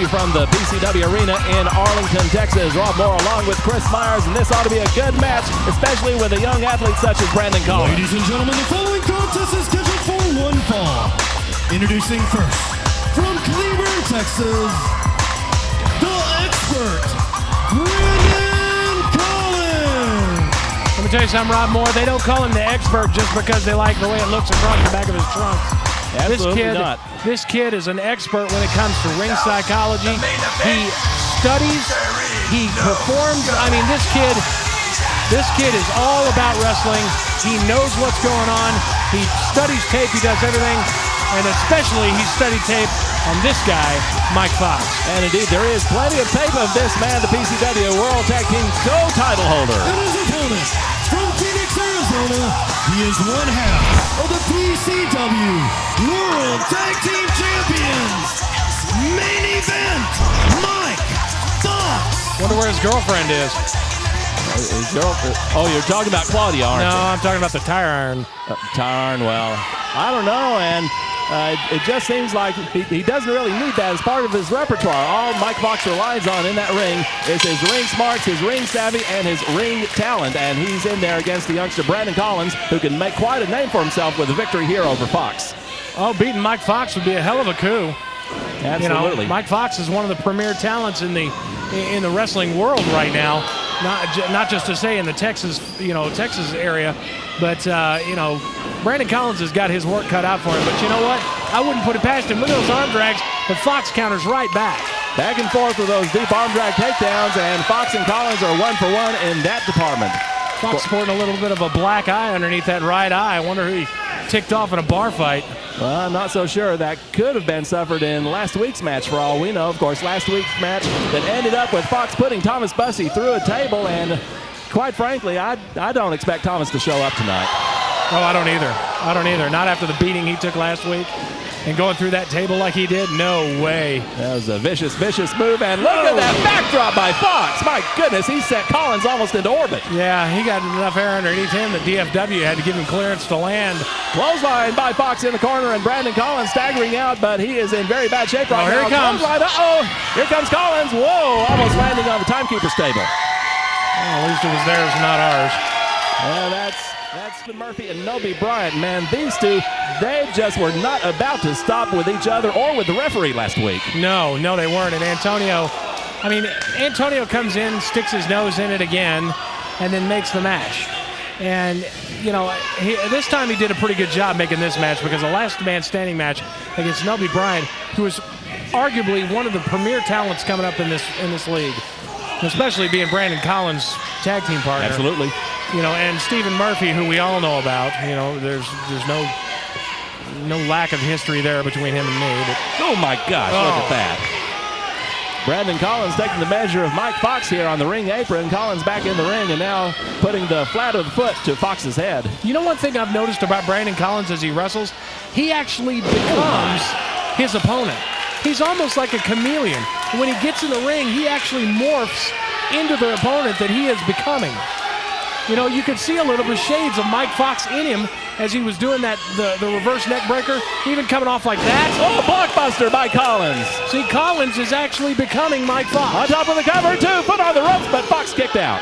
from the PCW Arena in Arlington, Texas. Rob Moore along with Chris Myers, and this ought to be a good match, especially with a young athlete such as Brandon Collins. Ladies and gentlemen, the following contest is scheduled for one fall. Introducing first, from Cleburne, Texas, the expert, Brandon Collins. Let me tell you something, Rob Moore. They don't call him the expert just because they like the way it looks across the back of his trunks. Absolutely not. This kid is an expert when it comes to ring psychology. He studies, he performs. I mean, this kid is all about wrestling. He knows what's going on. He studies tape. He does everything. And especially he studied tape on this guy, Mike Foxx. And indeed, there is plenty of tape of this man, the PCW World Tag Team Co-Title holder. And his opponent, from Phoenix, Arizona, he is one half of the PCW World Tag Team Champions. Main event, Mike Foxx. Wonder where his girlfriend is. His girlfriend? Oh, you're talking about Claudia, aren't you? No, I'm talking about the tire iron. Tire iron, well, I don't know, and it just seems like he doesn't really need that as part of his repertoire. All Mike Foxx relies on in that ring is his ring smarts, his ring savvy, and his ring talent. And he's in there against the youngster Brandon Collins, who can make quite a name for himself with a victory here over Foxx. Oh, beating Mike Foxx would be a hell of a coup. Absolutely. You know, Mike Foxx is one of the premier talents in the wrestling world right now. Not just to say in the Texas area, but Brandon Collins has got his work cut out for him. But you know what? I wouldn't put it past him. Look at those arm drags, but Foxx counters right back. Back and forth with those deep arm drag takedowns, and Foxx and Collins are 1 for 1 in that department. Foxx sporting a little bit of a black eye underneath that right eye. I wonder who he ticked off in a bar fight. Well, I'm not so sure. That could have been suffered in last week's match for all we know. Of course, last week's match that ended up with Foxx putting Thomas Bussey through a table, and quite frankly, I don't expect Thomas to show up tonight. Oh, I don't either. I don't either. Not after the beating he took last week and going through that table like he did. No way. That was a vicious, vicious move, and look at that backdrop by Foxx. My goodness, he set Collins almost into orbit. Yeah, he got enough air underneeth him that DFW had to give him clearance to land. Clothesline by Foxx in the corner, and Brandon Collins staggering out, but he is in very bad shape right now. Here he comes. Uh-oh, here comes Collins. Whoa, almost landing on the timekeeper's table. Well, at least it was theirs, not ours. Well, that's Murphy and Noby Bryant, man. These two, they just were not about to stop with each other or with the referee last week. No, they weren't. And Antonio comes in, sticks his nose in it again, and then makes the match. And, this time he did a pretty good job making this match, because the last man standing match against Noby Bryant, who is arguably one of the premier talents coming up in this league, especially being Brandon Collins' tag team partner. Absolutely. And Stephen Murphy, who we all know about. There's no lack of history there between him and me. But oh my gosh, look at that. Brandon Collins taking the measure of Mike Foxx here on the ring apron. Collins back in the ring and now putting the flat of the foot to Fox's head. You know one thing I've noticed about Brandon Collins as he wrestles? He actually becomes his opponent. He's almost like a chameleon. When he gets in the ring, he actually morphs into the opponent that he is becoming. You could see a little bit of shades of Mike Foxx in him as he was doing the reverse neck breaker, even coming off like that. Oh, blockbuster by Collins. See, Collins is actually becoming Mike Foxx. On top of the cover, 2 foot on the ropes, but Foxx kicked out.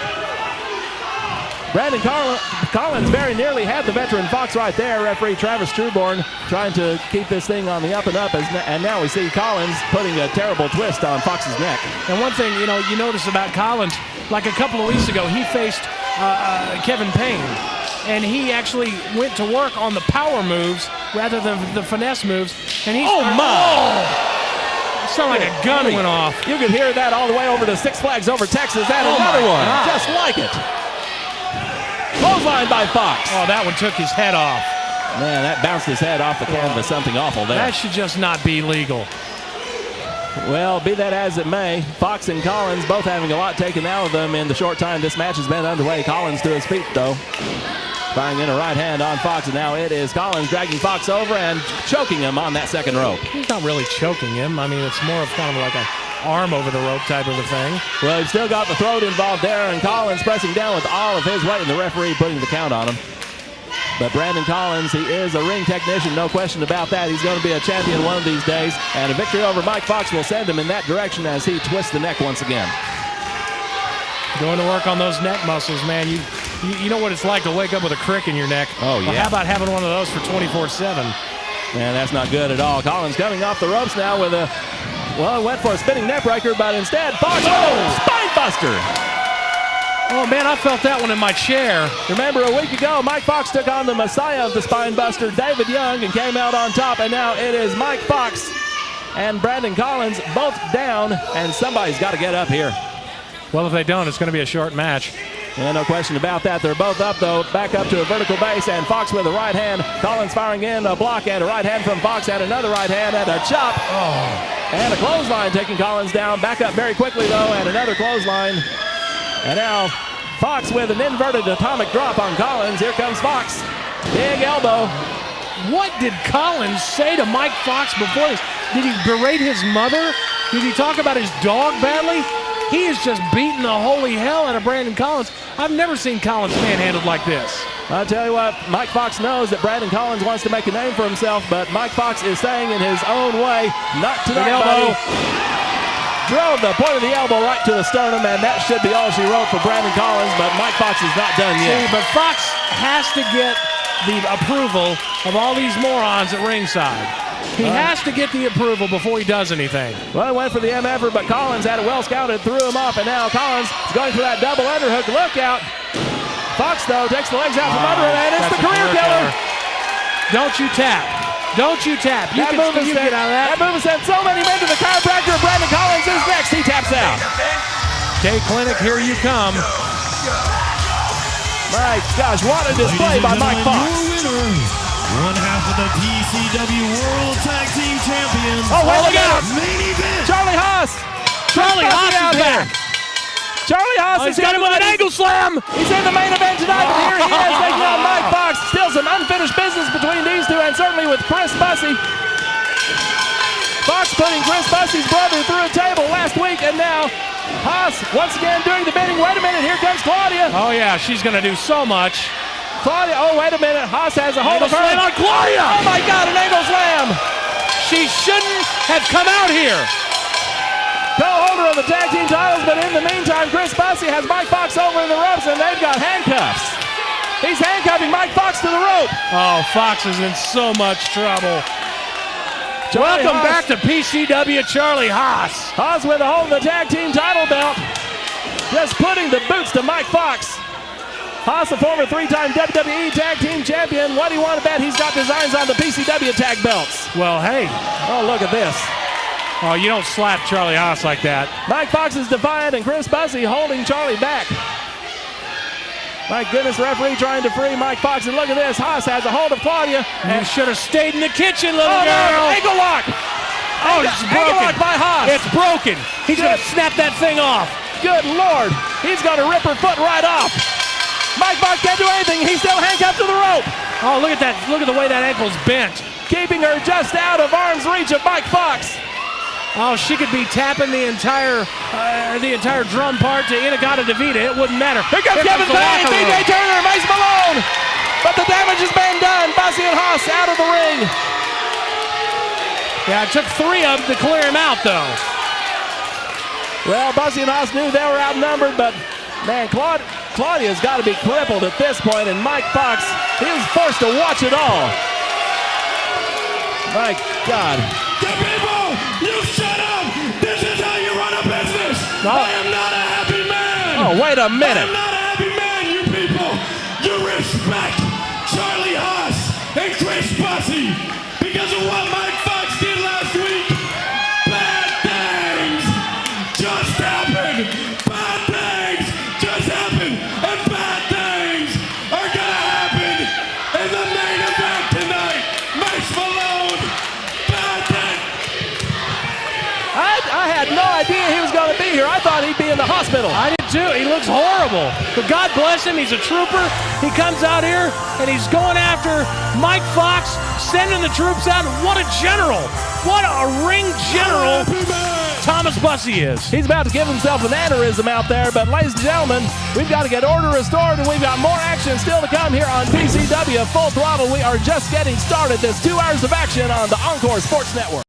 Brandon Collins very nearly had the veteran Foxx right there. Referee Travis Trueborn trying to keep this thing on the up and up, and now we see Collins putting a terrible twist on Fox's neck. And one thing, you notice about Collins, like a couple of weeks ago, he faced Kevin Payne, and he actually went to work on the power moves rather than the finesse moves. And he's it sounded like a gun went off. You could hear that all the way over to Six Flags over Texas. And another one, just like it. Clothesline by Foxx. Oh, that one took his head off. Man, that bounced his head off the canvas. Something awful there. That should just not be legal. Well, be that as it may, Foxx and Collins both having a lot taken out of them in the short time this match has been underway. Collins to his feet, though. Firing in a right hand on Foxx, and now it is Collins dragging Foxx over and choking him on that second rope. He's not really choking him. I mean, it's more of kind of like an arm over the rope type of a thing. Well, he's still got the throat involved there, and Collins pressing down with all of his weight, and the referee putting the count on him. But Brandon Collins, he is a ring technician, no question about that. He's going to be a champion one of these days. And a victory over Mike Foxx will send him in that direction as he twists the neck once again. Going to work on those neck muscles, man. You know what it's like to wake up with a crick in your neck. Oh, yeah. Well, how about having one of those for 24/7? Man, that's not good at all. Collins coming off the ropes now with a, well, went for a spinning neck breaker, but instead, Foxx, spine buster. Oh, man, I felt that one in my chair. Remember, a week ago, Mike Foxx took on the messiah of the spine buster, David Young, and came out on top, and now it is Mike Foxx and Brandon Collins both down, and somebody's got to get up here. Well, if they don't, it's going to be a short match. Yeah, no question about that. They're both up, though, back up to a vertical base, and Foxx with a right hand. Collins firing in a block, and a right hand from Foxx, and another right hand, and a chop. Oh. And a clothesline taking Collins down. Back up very quickly, though, and another clothesline. And now Foxx with an inverted atomic drop on Collins. Here comes Foxx. Big elbow. What did Collins say to Mike Foxx before this? Did he berate his mother? Did he talk about his dog badly? He is just beating the holy hell out of Brandon Collins. I've never seen Collins manhandled like this. I'll tell you what, Mike Foxx knows that Brandon Collins wants to make a name for himself, but Mike Foxx is saying in his own way, not tonight, buddy. Drove the point of the elbow right to the sternum, and that should be all she wrote for Brandon Collins, but Mike Foxx is not done yet. See, but Foxx has to get the approval of all these morons at ringside. He has to get the approval before he does anything. Well, he went for the MF, but Collins had it well scouted, threw him off, and now Collins is going for that double underhook. Look out. Foxx, though, takes the legs out from under him, and it's the career killer. Don't you tap. Don't you tap. You get out of that. That move has sent so many men to the chiropractor. Brandon Collins is next. He taps out. K-Clinic, here you come. My gosh, what a display by Mike Foxx. Your winner, one half of the PCW World Tag Team Champions. Oh, wait, look out. Main event. Charlie Haas. Charlie Haas is back. Charlie Haas He's got him with an angle slam. He's in the main event tonight, but here he is taking on Mike Foxx. Still some unfinished business between these two, and certainly with Chris Bussey. Foxx putting Chris Bussey's brother through a table last week, and now Haas once again doing the bidding. Wait a minute, here comes Claudia. Oh, yeah, she's going to do so much. Claudia, oh, wait a minute. Haas has a hold of her. Slam on Claudia. Oh, my God, an angle slam. She shouldn't have come out here. Co-holder of the tag team titles, but in the meantime, Chris Bussey has Mike Foxx over in the ropes, and they've got handcuffs. He's handcuffing Mike Foxx to the rope. Oh, Foxx is in so much trouble. Welcome back to PCW, Charlie Haas. Haas with a hold of the tag team title belt. Just putting the boots to Mike Foxx. Haas, a former three-time WWE Tag Team Champion. What do you want to bet he's got designs on the PCW tag belts? Well, hey. Oh, look at this. Oh, you don't slap Charlie Haas like that. Mike Foxx is defiant, and Chris Bussey holding Charlie back. My goodness, referee trying to free Mike Foxx, and look at this. Haas has a hold of Claudia. You should have stayed in the kitchen, little girl. Ankle lock. Oh, it's broken. Ankle lock by Haas. It's broken. He's going to snap that thing off. Good Lord. He's going to rip her foot right off. Mike Foxx can't do anything. He's still handcuffed to the rope. Oh, look at that. Look at the way that ankle's bent. Keeping her just out of arm's reach of Mike Foxx. Oh, she could be tapping the entire drum part to Inagata Davida. It wouldn't matter. Here comes Kevin Payne, BJ Turner, Mace Malone. But the damage has been done. Bussey and Haas out of the ring. Yeah, it took 3 of them to clear him out, though. Well, Bussey and Haas knew they were outnumbered, but, man, Claudia's got to be crippled at this point, and Mike Foxx, he was forced to watch it all. My God. The people, you shut up! This is how you run a business! No. I am not a happy man! Oh, wait a minute. I am not a happy man, you people! You respect Charlie Haas and Chris Bussey because of what Mike Foxx did last week! Bad things just happened! Bad things just happened! And bad things are gonna happen in the main event tonight! Mace Malone! Bad things! I had no idea he was going to be here. I thought he'd be in the hospital. I did too. He looks horrible. But God bless him. He's a trooper. He comes out here and he's going after Mike Foxx, sending the troops out. What a general. What a ring general Thomas Bussey is. He's about to give himself an aneurysm out there, but ladies and gentlemen, we've got to get order restored, and we've got more action still to come here on PCW Full Throttle. We are just getting started. There's 2 hours of action on the Encore Sports Network.